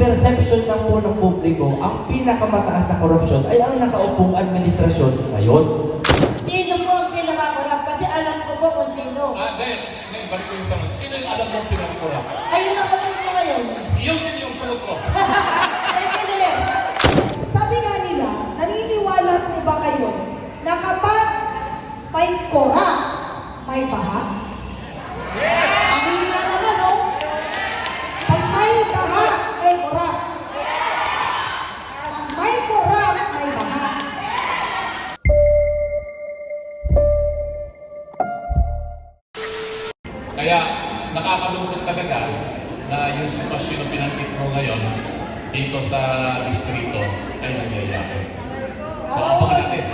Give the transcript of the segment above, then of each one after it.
misperception lang po ng publiko, ang pinakamataas na korupsyon ay ang nakaupong administrasyon ngayon. Sino po ang pinakakurap? Kasi alam ko po kung sino. Ngayon, balik ko yung tanong. Sino yung alam mong pinakakurap? Ayun ang alam ko ngayon. Yun din yung sagot ko. Ay, pwede. Sabi nga nila, naniniwala po ba kayo na kapag may kora, may baha? Ang hina naman, oh. Pag may baha, may kora. Pag may kora, may baha. Kaya nakakalungkot talaga na yung sitwasyon na pinanggit mo ngayon dito sa distrito ay nangyayari. So, abangan natin.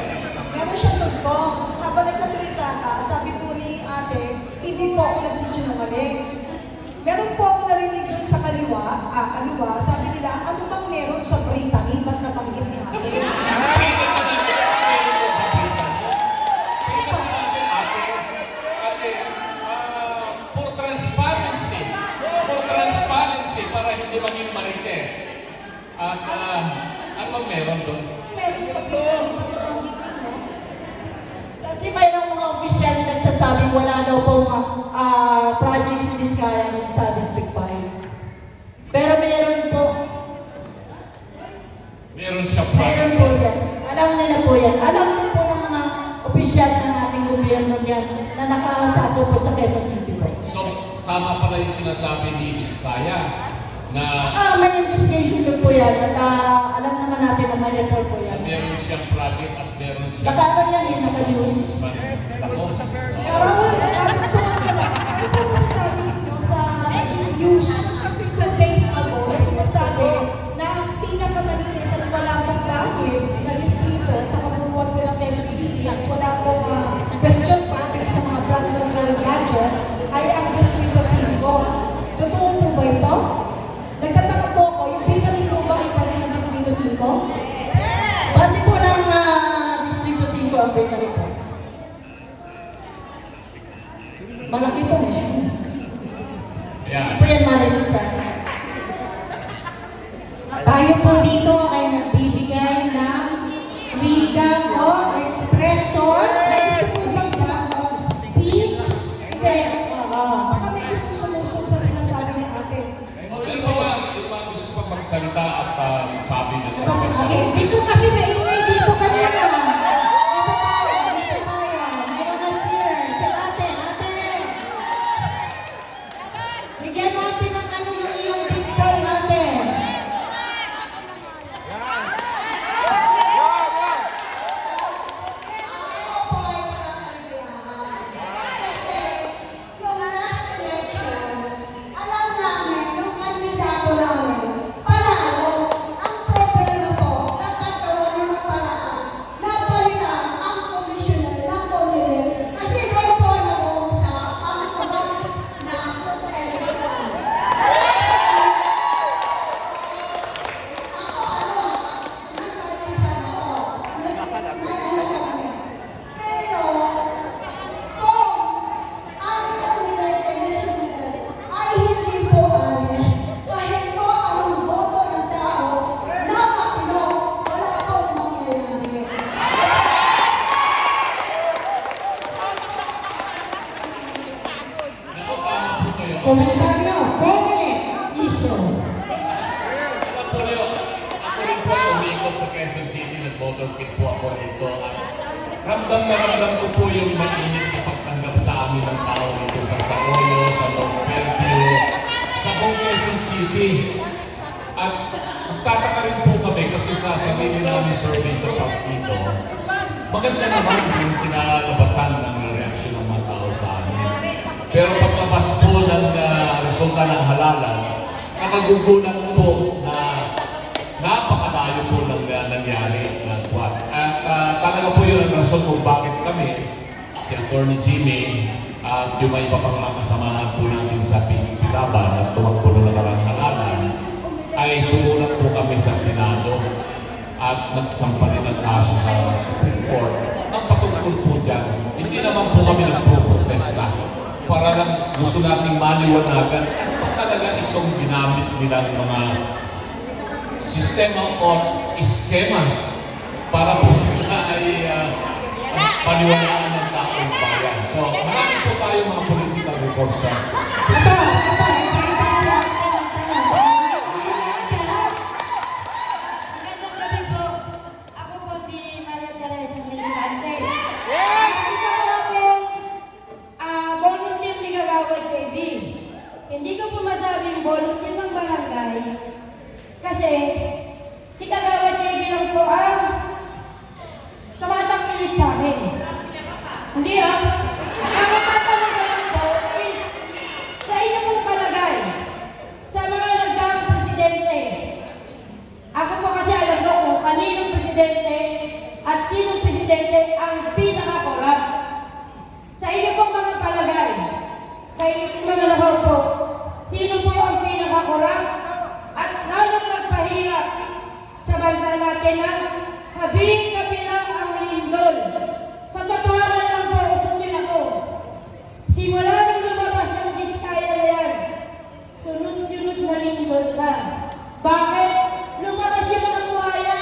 Meron siyang tugtog. Habang nagsasalita ka, sabi po ni ate, hindi po ako nagsisinungaling. Meron po ako narinig dun sa kaliwa, sabi nila, ano bang meron sa Brittany? Ba't nabanggit ni ate? Para hindi maging marites. At ano bang meron doon? Meron sa Brittany, ba't nabanggit ninyo? Kasi mayroong mga opisyal na nagsasabi wala daw pong projects ni Vizcaya sa District 5. Pero meron po. Meron siya Meron project. po yan. Alam nila po yan. Alam po ng mga opisyal ng ating gobyerno dyan na nakasapo po sa Quezon City po. So, tama pala yung sinasabi ni Vizcaya na May investigation din po yan at alam naman natin na may report po yan. meron siyang project at meron siyang Nakaano yan eh, naka-news. Ako. Pero, pagkuhan ko lang, ano po masasabi ninyo sa news 2 days ago na sinasabi na ang pinakamalinis at wala pang bahid na distrito sa kabuuan ko ng Quezon City at wala pong question pattern sa mga blood control gadget ay ang distrito 5. Totoo po ba ito? Nagtataka po ako, yung pinakalit po ba ay pa rin ng distrito 5? Bati po ng Distrito 5 ang veterinary po. Malaki po na siya. Ayan. Hindi po yan malinisan. Tayo po dito ay nagbibigay ng freedom of expression, freedom of speech. Hindi. Baka may gusto sumusok sa sinasabi ni ate. Sino ba yung mga gusto pang magsalita at magsabi na Ito sa akin. Dito kasi maingay dito kanina. Dito tayo. Dito tayo. Mayroon na cheer. Si ate. Ate. Bigyan natin ng ano yung iyong dimple, ate. Komentaryo, comment, issue. Alam po niyo, ako rin po ay umikot sa Quezon City, nag-motorcade po ako rito. Ramdam na ramdam ko po yung mainit na pagtanggap sa amin ng tao dito sa Saroyo, sa North Fairview, sa buong Quezon City. At magtataka rin po kami kasi sa sarili namin survey sa pub dito, maganda naman yung kinalabasan ng reaksyon ng mga tao sa amin. Pero paglabas po ng resulta ng halalan, nakagugulat po na napakalayo po ng nangyari ng buwan. At talaga po yun ang rason kung bakit kami, si Atty. Jimmy, at yung may iba pang mga kasamahan po natin sa Pilaban at tumakbo ng nakarang halalan, ay sumulat po kami sa Senado at nagsampa rin ng kaso sa Supreme Court. Ang patungkol po dyan, hindi naman po kami nagpo-protesta. Para lang gusto nating maliwanagan ano pa talaga itong ginamit nilang mga sistema o iskema para po sila ay paniwalaan ng taong bayan. So, marami po tayo mga political reforms na Magandang gabi po. Ako po si Maria Teresa Militante. Isa ko akong volunteer ni Kagawad JB. Hindi ko po masabing volunteer ng barangay kasi si Kagawad JB lang po ang tumatangkilik sa amin. Hindi Ang matatanong ko lang po is sa inyo pong palagay sa mga nagdaang presidente. Ako po kasi alam ko kung kaninong presidente at sinong presidente ang pinaka-corrupt. Sa inyo pong mga palagay, sa inyo pong mga labaw po, sino po ang pinaka-corrupt at lalong nagpahirap sa bansa natin na kabilang ang lindol. Sa totohanan lang po, sundin ako. Simula nung lumabas ang diskaya na yan, sunod-sunod na lindol na. Bakit? Lumabas yung mga buhaya.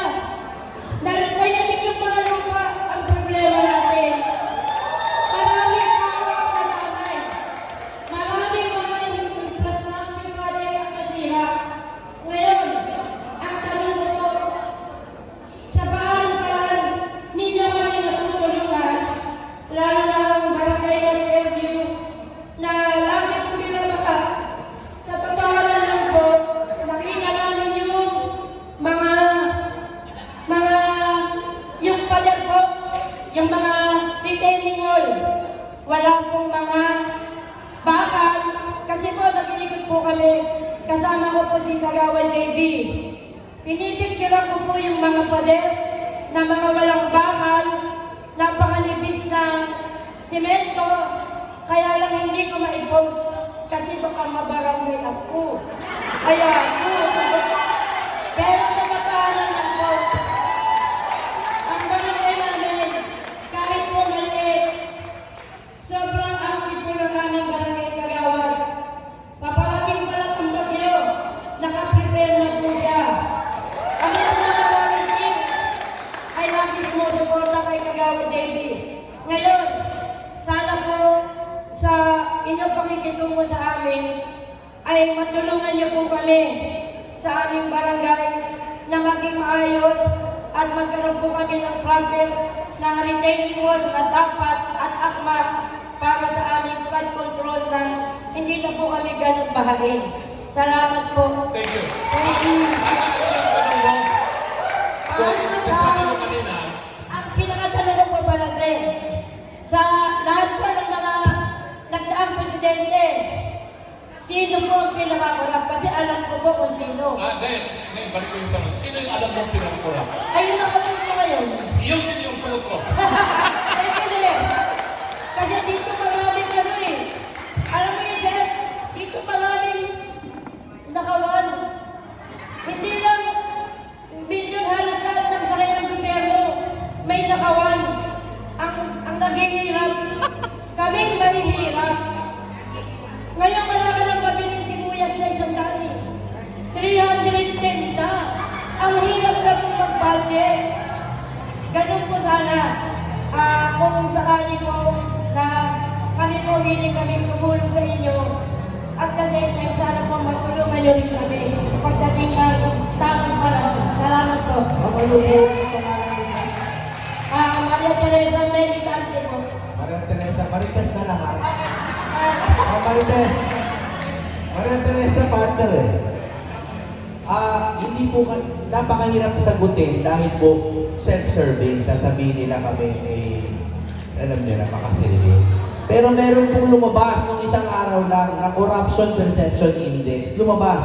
Nayanig yung mga lupa ang problema natin. Maraming tao ang nananay. Maraming mga infrastructure project ang nasira. Ngayon, ang tanong ko po, sa paan ninyo kami natutulungan, lalo na ang barangay ng Fairview, na lagi po binabaka. Sa totohanan lang po, nakita namin yung yung pader po, yung mga retaining wall. Wala pong mga bakal. Kasi po, nag-iikot po kami. Kasama ko po si Kagawad JB. Pinipicturean ko po yung mga pader na mga walang bakal, napakalibis na simento. Kaya lang hindi ko ma-post kasi baka mabarangay ako. Kaya ako. Pero sa kapaanan lang po, ang barangay namin, kahit po maliit, sobrang active po ng aming barangay Kagawad. Paparating pa lang ang bagyo, nakaprepare na po siya. Kami ang mga volunteer ay lagi sumusuporta kay Kagawad JB. Ngayon, sana po sa inyong pakikitungo sa amin ay matulungan niyo po kami sa aming barangay na maging maayos at magkaroon po kami ng proper na retaining wall na dapat at akma para sa aming flood control na hindi na po kami ganun bahain. Salamat po. thank you. Thank you. Sasabi mo kanina, Ang pinakatanong ko po pala sa lahat po ng mga nagdaang presidente, sino po ang pinakakurap? Kasi alam ko po kung sino. ngayon, balik ko yung tanong. Sino yung alam mong pinagkurap? Ayun ang alam ko ngayon. Yun din yung sagot ko. Ay, kasi dito maraming ano eh. Alam mo yun, sir? Dito maraming nakawan. Hindi lang milyon halos lahat ng sakay ng gobyerno. May nakawan. Ang naghihirap. Kaming mahihirap. Ngayon wala ka lang mabiling sibuyas na isang dami. 310 na. Ang hirap na po mag-budget. Ganun po sana. Kung sakali po na kami po hiling kami tumulong sa inyo at kasi sana po matulungan nyo rin kami pagdating ng tamang panahon. Salamat po. Ano po ang pangalan niya? Maria Teresa Militante po. Maria Teresa, Marites na lahat. Marites. Maria Teresa, partner eh. Hindi po, napakahirap sagutin dahil po self-serving, sasabihin nila kami alam niyo, napakasilbi. Pero meron pong lumabas nung isang araw lang na Corruption Perception Index. Lumabas.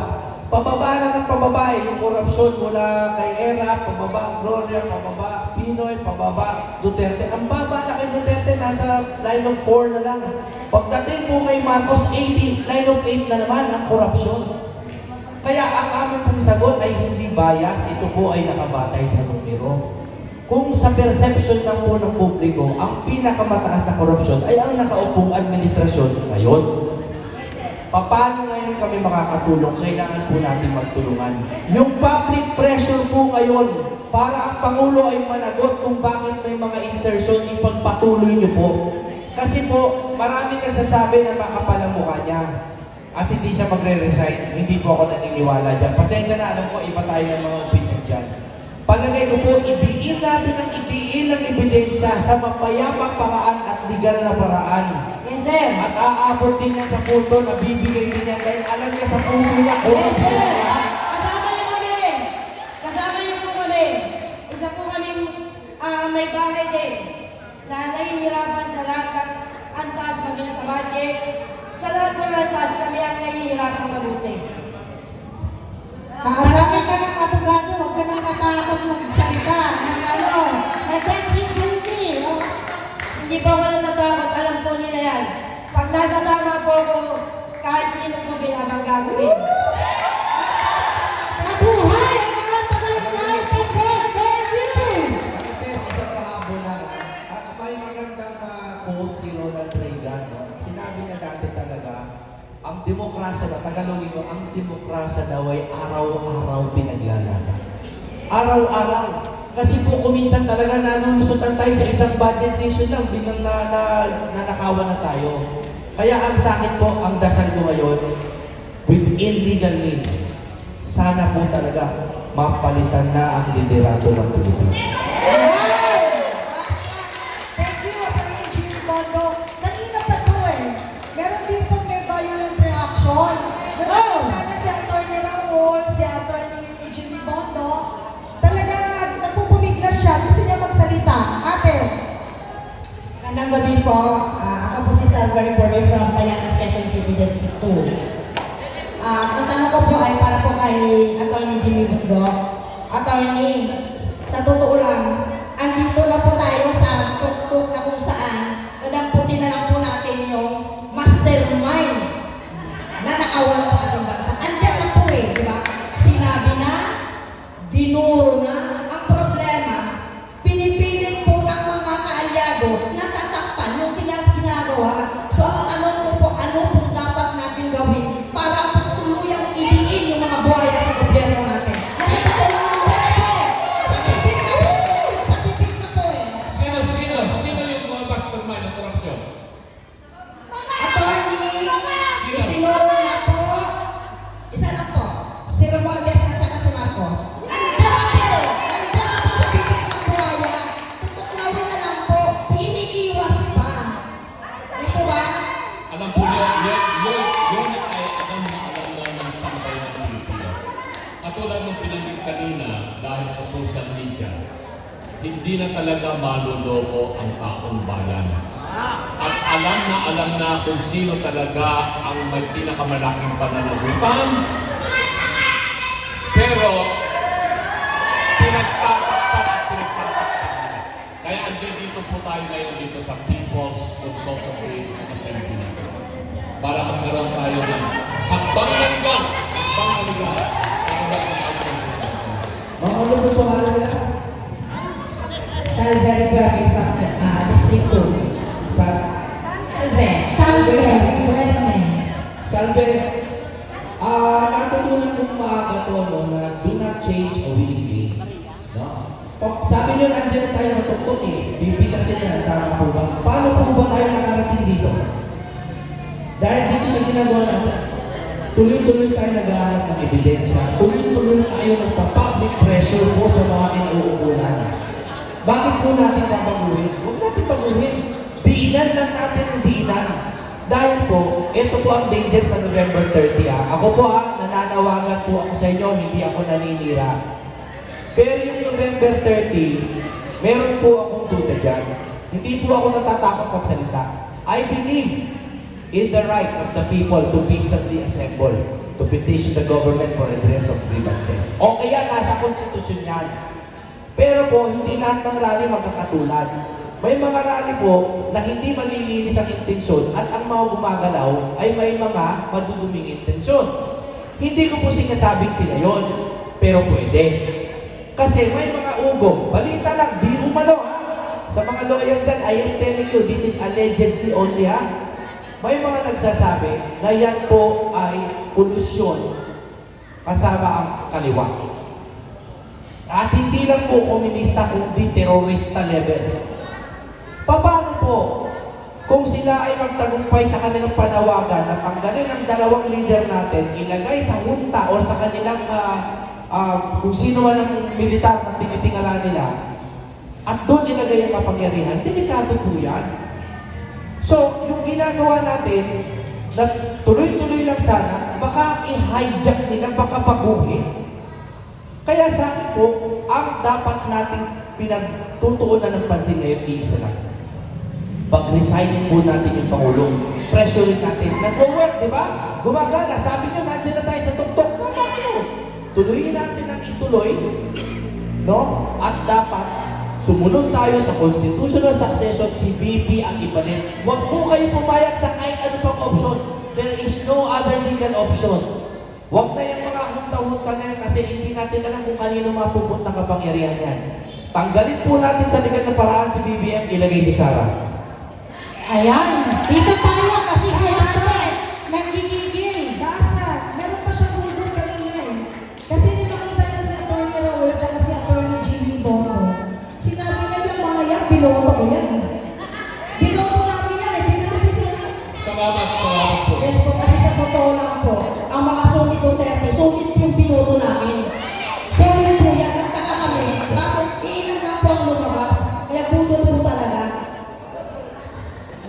Pababa na ng pababa yung corruption mula kay ERA, pababa Gloria, pababa Pinoy, pababa Duterte. Ang baba na kay Duterte, nasa line of 4 na lang. Pagdating po kay Marcos, 80, line of 8 na naman ang corruption. Kaya ang aming pong sagot ay hindi bias, ito po ay nakabatay sa numero. Kung sa perception ng po ng publiko, ang pinakamataas na korupsyon ay ang nakaupong administrasyon ngayon. Paano ngayon kami makakatulong? Kailangan po natin magtulungan. Yung public pressure po ngayon, para ang Pangulo ay managot kung bakit may mga insertion, ipagpatuloy niyo po. Kasi po, marami nagsasabi na makapal ang mukha niya. At hindi siya magre-resign. Hindi po ako naniniwala dyan. Pasensya na, alam ko, iba tayo ng mga opinion dyan. Palagay ko po, idiin natin ang ebidensya sa mapayapang paraan at legal na paraan. Yes, sir. At aabot din yan sa punto na bibigay din yan dahil alam niya sa puso niya kung Yes, ano sir. yan. Kasama niyo kami. Kasama niyo po kami. Isa po kami may bahay din na nahihirapan sa lahat ng antas maging sa budget. Sa lahat ng antas kami ang nahihirapan mabuti. Kaasakay ka ng abogado, huwag ka nang matakot magsalita ng ng sensitivity. Oh. Hindi pa ako natatakot, alam po nila yan. Pag nasa tama po ako, kahit sino po binabang gagawin. Sa buhay, ang mga tagaytay, sensitive. Marites, isang pahabol lang. May magandang quote si Ronald Reagan. No? Sinabi niya dati talaga, ang demokrasya na, Tagalogin ko, ang demokrasya daw ay araw-araw pinaglalaban. Araw-araw. Kasi po kuminsan talaga nanulusutan tayo sa isang budget session lang, bilang nanakawan na tayo. Kaya ang sa akin po, ang dasal ko ngayon, within legal means, sana po talaga mapalitan na ang liderato ng Pilipinas. Thank you, Atty. Jimmy Bondo. Kanina pa to eh. Meron dito may violent reaction. Nakakita si Atty. Raul, si Atty. Jimmy Bondo. Talagang nagpupumiglas siya. Gusto niya magsalita. Ate. Magandang gabi po. Ako po si Salva Reporter from Bayanas, Quezon City, District 2. Ang tanong ko po ay para po kay Atty. Jimmy Bondo. Attorney, sa totoo lang, andito na po tayo sa tuktok na kung saan nadamputin na lang po natin yung mastermind na nakawan sa ating bansa. Andiyan na po eh, di ba? Sinabi na, dinuro na, ang problema, pinipilit po ng mga kaalyado na tatakpan yung ginagawa. So ang tanong ko po, ano po dapat natin gawin para po tuluyang idiin yung mga buhaya sa gobyerno natin? Kasi ito lang ang po, sa pipit na po, sa pipit na po eh. Sino yung mga mastermind ng korupsyon? Attorney, itinuro na po. Isa na po. Si Romualdez at saka si Marcos. Nandiyan na po. Nandiyan na po sa pipit ng buhaya. Tutuklawin na lang po. Iniiwas pa. Di po ba? Alam po niyo, yun ay alam na ng sampay ng Pilipino. Katulad ng pinanggit kanina dahil sa social media, hindi na talaga maluloko ang taong bayan. At alam na kung sino talaga ang may pinakamalaking pananagutan. Pero, pinagtatakpan at pinagtatakpan. Kaya andito po tayo ngayon dito sa People's Consultative Assembly. Para magkaroon tayo ng hakbang-hanggang. Mga ano po pangalan nila? Salve Reporter from District 2. Sa Salve. Salve. Salve, natutunan kong maaga to, no, na do not change a winning game. No? Sabi nyo, nandiyan tayo sa tuktok eh. Bibitasin nila, tama po ba? Paano po ba tayo nakarating dito? Dahil dito sa ginagawa natin, tuloy-tuloy tayo nag-aaral ng ebidensya. Tuloy-tuloy tayo nagpa-public pressure po sa mga kinauukulan. Bakit po natin papaguhin? Huwag natin paguhin. Diinan lang natin ang diinan. Dahil po, ito po ang danger sa November 30 ha. Ako po ha, nananawagan po ako sa inyo, hindi ako naninira. Pero yung November 30, meron po akong duda dyan. Hindi po ako natatakot magsalita. I believe in the right of the people to peacefully assemble, to petition the government for redress of grievances. O kaya nasa konstitusyon yan. Pero po, hindi lahat ng rally magkakatulad. May mga rally po na hindi malilinis ang intensyon at ang mga gumagalaw ay may mga maduduming intensyon. Hindi ko po sinasabing sila yon, pero pwede. Kasi may mga ugong, balita lang, di umano ha. Sa mga lawyer dyan, I am telling you, this is allegedly only ha. may mga nagsasabi na yan po ay kolusyon kasama ang kaliwa. At hindi lang po komunista, kundi terorista level. Paano po kung sila ay magtagumpay sa kanilang panawagan na tanggalin ang dalawang leader natin, ilagay sa junta o sa kanilang kung sino man ang militar na tinitingala nila, at doon ilagay ang kapangyarihan, delikado po yan. So, yung ginagawa natin, na tuloy-tuloy lang sana, baka i-hijack nila, baka paguhin. Kaya sa akin po, ang dapat nating pinagtutuunan ng pansin ngayon, iisa lang. Pag-resignin po natin yung Pangulong. Pressurein natin. Nag-work, di ba? Gumagana. Sabi nyo, nandiyan na tayo sa tuktok. Tama kayo. Tuloyin natin ang ituloy. No? At dapat, sumunod tayo sa constitutional succession, si BP ang ipalit. Huwag po kayo pumayag sa kahit ano pang option. There is no other legal option. Huwag na yung mga hunta-hunta na yan kasi hindi natin alam kung kanino mapupunta kapangyarihan yan. Tanggalin po natin sa legal na paraan si BBM, ilagay si Sara. Ayan, dito tayo kasi si ate, nagigigil. Basta, meron pa siyang hulog kanina eh. Kasi ninakita niya si Atty. Raul at si Atty. Jimmy Bongo. Sinabi niya yung mga yan, binoto ko yan. Binoto namin yan eh, pinapis yan. Salamat po. Yes po, kasi sa totoo lang po, ang mga sulit Duterte, sulit yung binoto namin. Sulit po yan, nagtaka kami. Bakit iilan lang po ang lumabas? Kaya budol po talaga.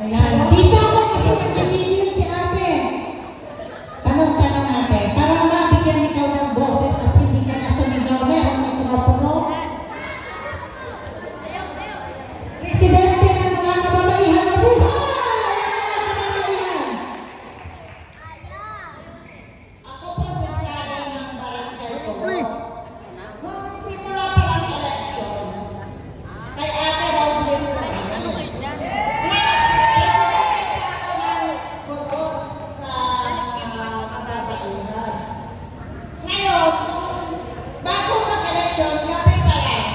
Ayan, dito ako kasi nagigigil si ate. Tanong-tanong ate, para mabigyan ikaw ng boses at hindi ka na sumigaw, meron ito na puno. Presidente ng mga kababaihan na buhay! Ako po si Sara ng Barangay Oro. Nung simula pa ang election, kay Ate Rosemary po kami. Ngayon, bago mag-election, gabi pa lang.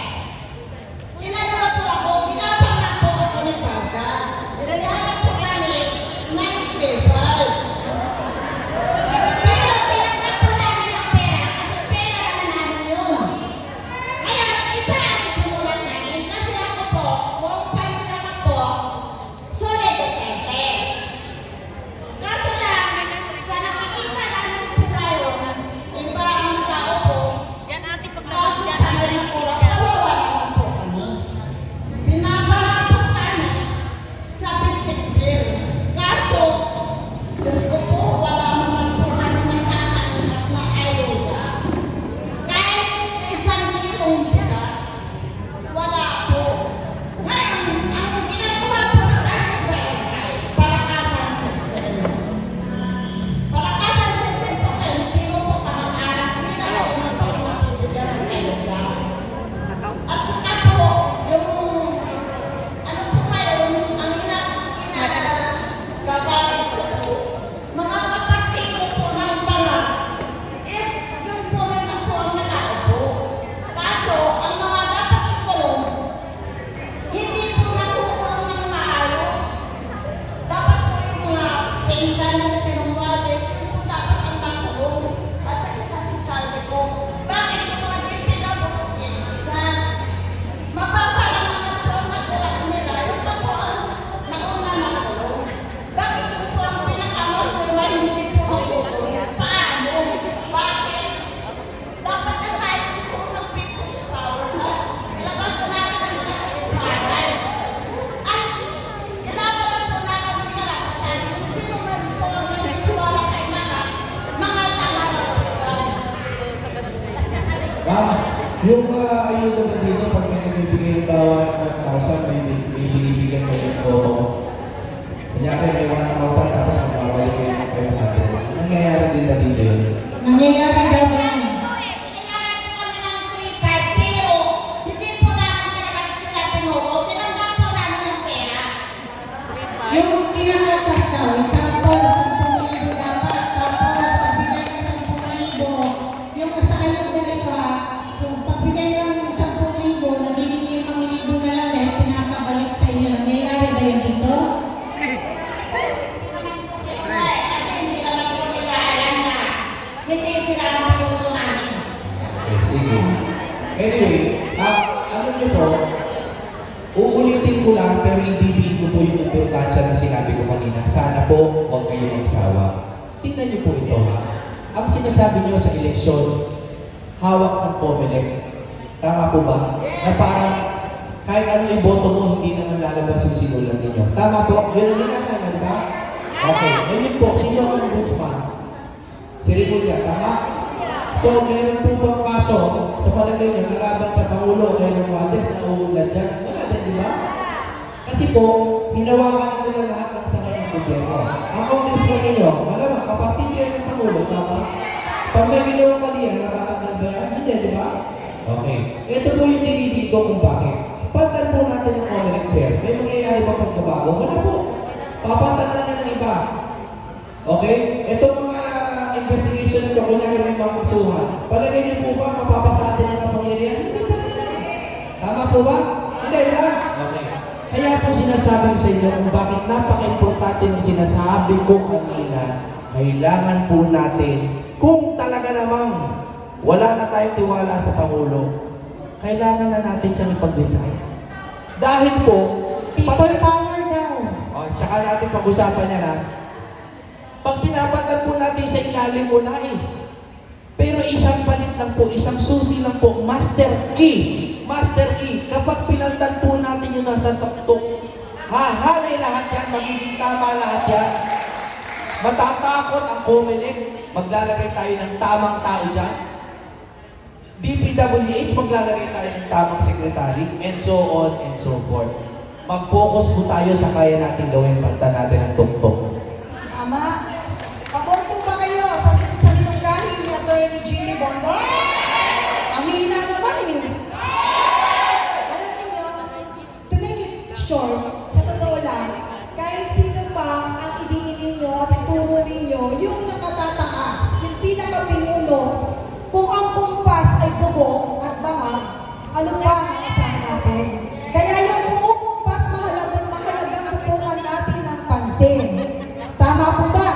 Tinanong po ako, pinapangat po ako ni Vargas. Tinanong po kami, 935. Pero pinagkat po namin ang pera kasi pera naman namin yun. Ngayon, iba ang sinulat namin kasi ako po, buong pamilya po, solid Duterte. Kaso lang, sa nakikita namin sa tayo, iba ang tao po, kaso kami rin po, kawawa naman po kami. Binabaha po kami sa biscuit bill. Kaso, Diyos ko po, wala naman po kami nakakainap na ayuda. Kahit isang kilong bigas, wala po. Ngayon, ang ginagawa po ng ating barangay, palakasan system. Palakasan system po kayo, sino po kamag-anak nila yung pagmatibigyan ng ayuda. At saka po, yung ano po kayo, ang gagawin ko po, mga kapatid po ng banga is yun po rin ang po ang nakaupo. Kaso, ang mga dapat ikulong, hindi po nakukulong ng maayos. Dapat po yung mga pensan ng sinumwales, yun po dapat ang nakulong. At sa isa sabi ko, bakit yung mga pinapulong sila? Mapapalang naman po ang nagulak nila, yun pa po ang nauna nakulong. Bakit yun po ang pinakamas nila, hindi po nakulong? Paano? Bakit? Dapat na tayo siguro ng people's power na ilabas na natin ang kasipanan. At ilabas po natin ang karapatan. Sino man po ang naniniwala kay mga tangala po yan. Yung ayuda na dito, pag may nagbibigay yung bawat 1,000, may binibigyan kayo ng boto. Kanyari, may 1,000, tapos magbabalik kayo ng 500. Nangyayari din ba dito yun? Nangyayari daw yan. Kailangan po kami ng 3-5, pero hindi po namin talaga sila pinuto. Tinanggap po namin ng pera. Yung kinakatas daw, isang pol, 10,000 dapat, tapos pagbigay ng 10,000, yung sa kayo ganito ha, so pagbigay ng 10,000, nagiging 5,000 na lang, pinapabalik sa inyo. Nangyayari ba yun dito? Hindi naman po tingnan niyo po ito ha. Ang sinasabi niyo sa eleksyon, hawak ng COMELEC. Tama po ba? Na parang kahit ano iboto mo, hindi naman lalabas yung sinulat ninyo. Tama po? Yun ang ginagawa, di ba? Okay. Ngayon po, sino ang ombudsman? Si Rimulya, tama? So, meron po bang kaso sa palagay niyo nalaban sa Pangulo kay Romualdez na uulat dyan? Wala din, di ba? Kasi po, hinawakan nila lahat ng sa kanyang gobyerno. Ang congressman ninyo, malamang, kapatid yan ng Pangulo, tama? Pag may ginawang mali yan, nararamdaman ba yan? Hindi, di ba? Okay. Ito po yung dinidito kung bakit. Pagtan po natin ng COMELEC chair, may mangyayari ba pagbabago? Wala po. Papatan lang yan ng iba. Okay? Ito mga investigation na ito, kunyari may mga kasuhan. Palagay niyo po ba, mapapasa atin ang kapangyarihan? Hindi talaga. Tama po ba? Hindi lang. Okay. Kaya po sinasabi ko sa inyo kung bakit napaka-importante ng sinasabi ko kanina, kailangan po natin, kung talaga namang wala na tayong tiwala sa Pangulo, kailangan na natin siyang ipag-resign. Dahil po, People power daw. saka natin pag-usapan yan ha. Pag pinapatan po natin sa ilalim mo na eh. Pero isang palit lang po, isang susi lang po, master key. Master key. Kapag pinaltan po natin yung nasa tuktok, hahanay lahat yan, magiging tama lahat yan. Matatakot ang COMELEC, maglalagay tayo ng tamang tao dyan. DPWH, maglalagay tayo ng tamang secretary, and so on and so forth. Mag-focus po tayo sa kaya natin gawin, palitan natin ang tuktok. Tama. Pabor po ba kayo sa linunggahi ni Atty. Jimmy Bongo? Amina naman eh. Alam niyo, to make it short, sa totoo lang, kahit sino pa ang idiin ninyo at ituro ninyo, yung nakatataas, yung pinakapinuno, kung ang kumpas ay tubo at bangag, ano pa ang asahan natin? Kaya yung kumukumpas, mahalagang tutukan natin ng pansin. Tama po ba?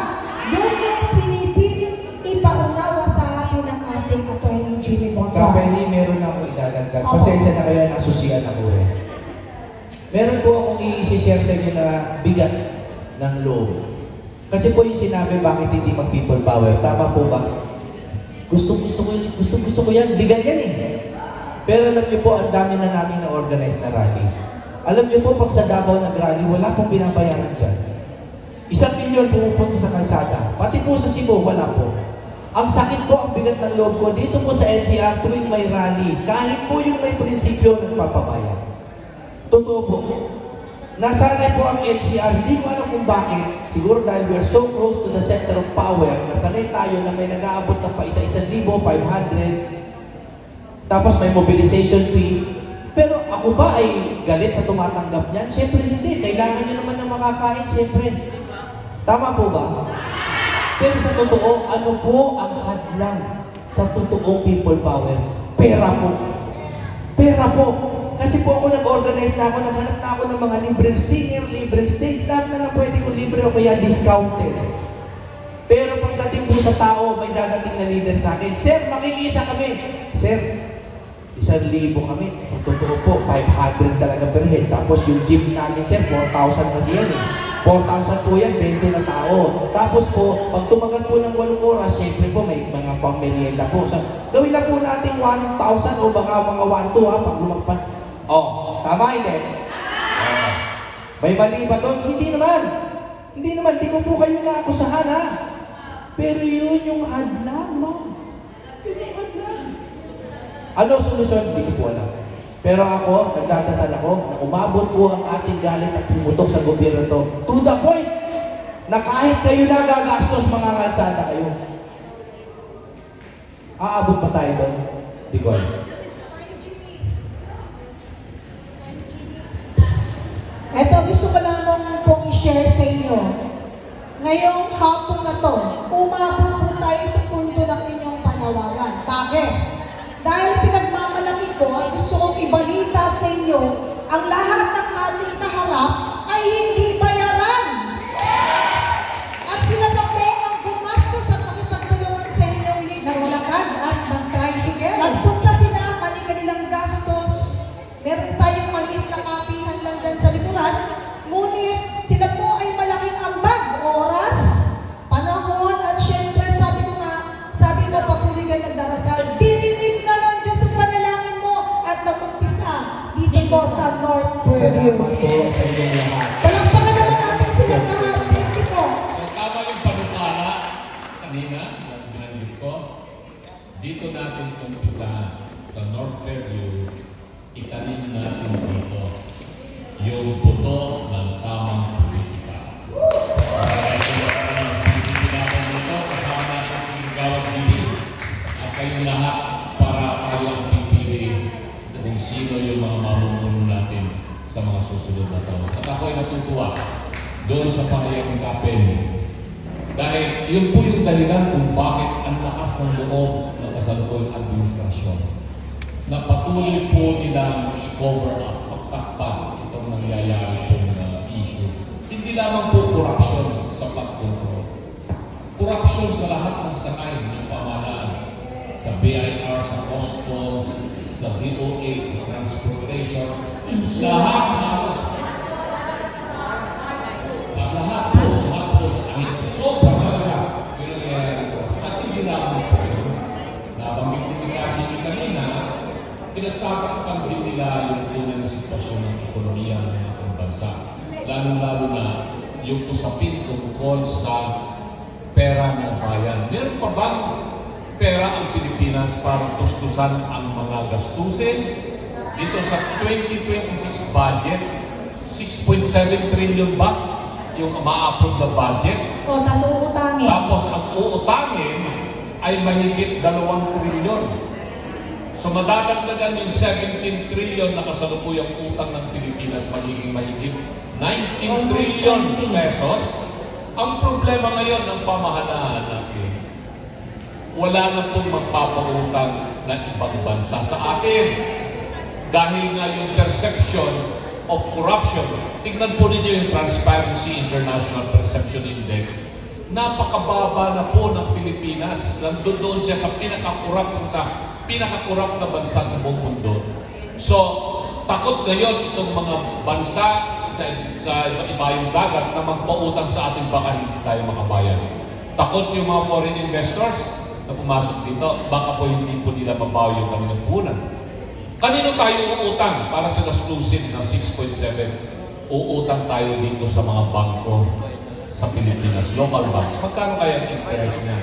Yun yung pinipilit ipaunawa sa atin ng ating Atty. Jimmy Bongo. Kapeli, meron na ako idadagdag. Opo. Pasensya na kaya nasusian ako eh. Meron po akong i-share sa inyo na bigat ng loob. Kasi po yung sinabi, bakit hindi mag-people power? Tama po ba? Gusto ko yan. Bigat yan eh. Pero alam niyo po, ang dami na namin na-organize na rally. Alam niyo po, pag sa Davao nag-rally, wala pong binabayaran dyan. 1 milyon pumupunta sa kalsada. Pati po sa Cebu, wala po. Ang sakit po, ang bigat ng loob ko, dito po sa NCR, tuwing may rally, kahit po yung may prinsipyo, nagpapabayan. Totoo po. Nasanay po ang NCR, hindi ko alam kung bakit. Siguro dahil we are so close to the center of power, nasanay tayo na may nag-aabot ng pa isa-1,500, tapos may mobilization fee. Pero ako ba ay galit sa tumatanggap niyan? Siyempre hindi. Kailangan niyo naman ng makakain, siyempre. Tama po ba? Pero sa totoo, ano po ang hadlang sa totoong people power? Pera po. Pera po. Kasi po ako nag-organize na ako, naghanap na ako ng mga libreng singer, libreng stage, lahat na pwede ko libre o kaya discounted. Pero pagdating po sa tao, may dadating na leader sa akin, Sir, makikisa kami. Sir, 1,000 kami. Sa totoo po, 500 talaga per head. Tapos yung gym namin, sir, 4,000 kasi yan eh. 4,000 po yan, 20 na tao. Tapos po, pag tumagal po ng 8 oras, syempre po, may mga pamilienda po. So, gawin na po natin 1,000 o baka mga 1,200 ha, pag lumagpan. Oh, tama hindi? May mali ba doon? Hindi naman. Hindi naman, di ko po kayo naakusahan ha. Pero yun yung hadlang, no? Yun yung hadlang. Ano solusyon? Hindi ko po alam. Pero ako, nagdadasal ako na umabot po ang ating galit at pumutok sa gobyerno to. To the point na kahit kayo na gagastos, mga kalsada kayo. Aabot pa tayo doon? Hindi ko alam. Ito, gusto ko lang pong i-share sa inyo. Ngayong hapon na to, umabot po tayo sa punto ng inyong panawagan. Bakit? Dahil pinagmamalaki ko at gusto kong ibalita sa inyo, ang lahat ng ating kaharap ay hindi bayaran. At sila na po ang gumastos at nakipagtulungan sa inyong Naglalakad at mag-tricycle. Nagpunta sila, kanilang gastos. Meron tayong maliit na kapihan lang dyan sa likuran. Ngunit sila po ay malaking ambag. Oras, panahon, at sa inyong lahat. Palakpakan naman natin sila lahat. Thank you po. So tama yung panukala kanina na binanggit ko. Dito natin umpisa sa North Fairview, itanim natin dito yung buto ng tamang politika. Pinapan dito, kasama natin si Gawad TV at kayong lahat para tayo ang pipili kung sino yung mga mamumuno natin sa mga susunod na taon. At ako ay natutuwa doon sa pangayakapin dahil yun po yung dahilan kung bakit ang lakas ng loob ng kasalukuyang administrasyon na patuloy po nilang i-cover up, pagtakpan itong nangyayari pong issue. Hindi lamang po corruption sa pagkontrol. Corruption sa lahat ng sakay ng pamahalaan. Sa BIR, sa customs, sa DOH, sa transportation, lahat halos. Lahat po, I mean, sa sobrang halaga, yung nangyayari po. At hindi lamang po yun. Nabanggit ni Kaji kanina, pinagtatakpan din nila yung tunay na sitwasyon ng ekonomiya ng ating bansa. Lalo-lalo na yung usapin tungkol sa pera ng bayan. Meron pa bang pera ang Pilipinas para tustusan ang mga gastusin? Dito sa 2026 budget, 6.7 trillion ba yung ma-approve na budget? O, tas uutangin. Tapos ang uutangin ay mahigit 2 trilyon. So madadagdagan yung 17 trillion na kasalukuyang utang ng Pilipinas, magiging mahigit 19 trillion pesos. Ang problema ngayon ng pamahalaan natin, wala na pong magpapautang na ibang bansa sa atin. Dahil nga yung perception of corruption, tignan po ninyo yung Transparency International Perception Index, napakababa na po ng Pilipinas. Nandun doon siya sa pinaka-corrupt na bansa sa buong mundo. So, takot ngayon itong mga bansa sa iba-ibang dagat na magpautang sa ating baka hindi tayo makabayan. Takot yung mga foreign investors na pumasok dito, baka po hindi po nila mabawi yung kanilang puhunan. Kanino tayo uutang para sa gastusin ng 6.7? Uutang tayo dito sa mga bangko sa Pilipinas, local banks. Magkano kaya ang interest niya?